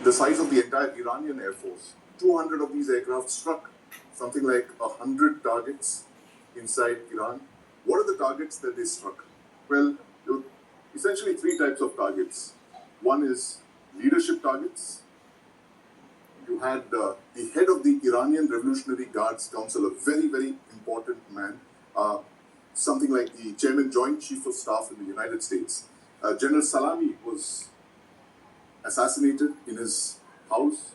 the size of the entire Iranian Air Force. 200 of these aircraft struck something like 100 targets inside Iran. What are the targets that they struck? Well, there were essentially three types of targets. One is leadership targets. You had the head of the Iranian Revolutionary Guards Council, a very, very important man, something like the Chairman Joint Chief of Staff in the United States. General Salami was assassinated in his house.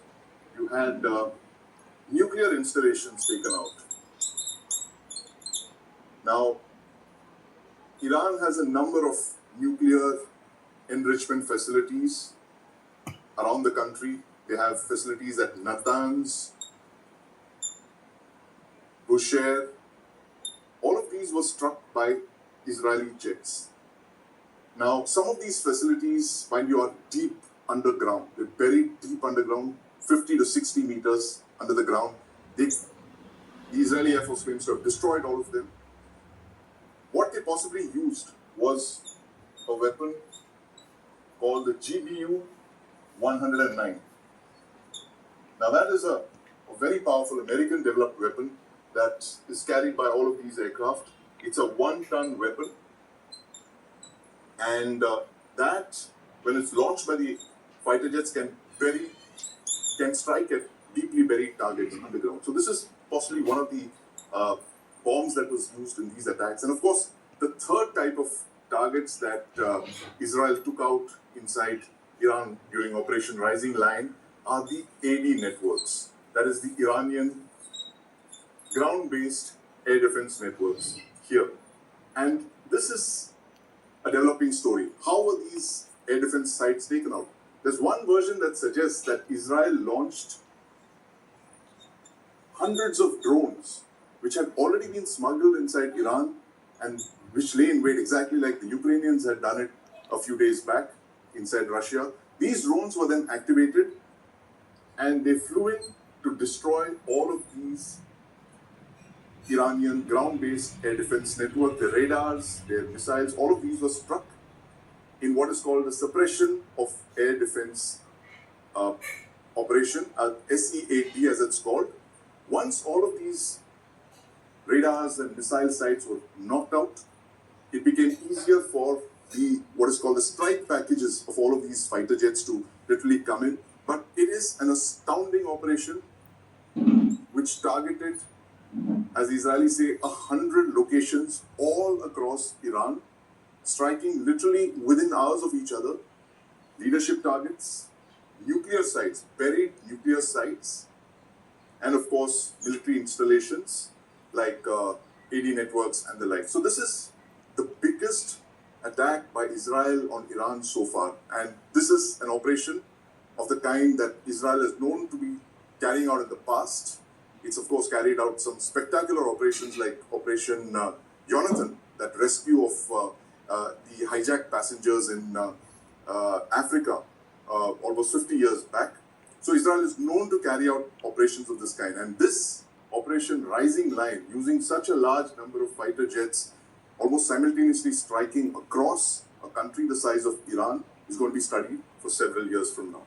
You had nuclear installations taken out. Now, Iran has a number of nuclear enrichment facilities around the country. They have facilities at Natanz, Bushehr. All of these were struck by Israeli jets. Now, some of these facilities, mind you, are deep underground. They're buried deep underground, 50 to 60 meters under the ground. The Israeli Air Force claims to have destroyed all of them. What they possibly used was a weapon called the GBU-109. Now that is a very powerful American-developed weapon that is carried by all of these aircraft. It's a 1-ton weapon, and that, when it's launched by the fighter jets, can strike at deeply buried targets underground. So this is possibly one of the bombs that was used in these attacks. And of course, the third type of targets that Israel took out inside Iran during Operation Rising Lion are the AD networks. That is the Iranian ground-based air defense networks here. And this is a developing story. How were these air defense sites taken out? There's one version that suggests that Israel launched hundreds of drones which had already been smuggled inside Iran and which lay in wait exactly like the Ukrainians had done it a few days back inside Russia. These drones were then activated and they flew in to destroy all of these Iranian ground-based air defense network. Their radars, their missiles, all of these were struck in what is called the suppression of air defense operation, SEAD as it's called. Once all of these radars and missile sites were knocked out, it became easier for what is called the strike packages of all of these fighter jets to literally come in. But it is an astounding operation which targeted, as the Israelis say, 100 locations all across Iran, striking literally within hours of each other. Leadership targets, nuclear sites, buried nuclear sites, and of course military installations like AD networks and the like. So this is the biggest attack by Israel on Iran so far, and this is an operation of the kind that Israel is known to be carrying out in the past. It's of course carried out some spectacular operations like Operation Jonathan, that rescue of the hijacked passengers in Africa almost 50 years back. So Israel is known to carry out operations of this kind, and this Operation Rising Lion, using such a large number of fighter jets almost simultaneously striking across a country the size of Iran, is going to be studied for several years from now.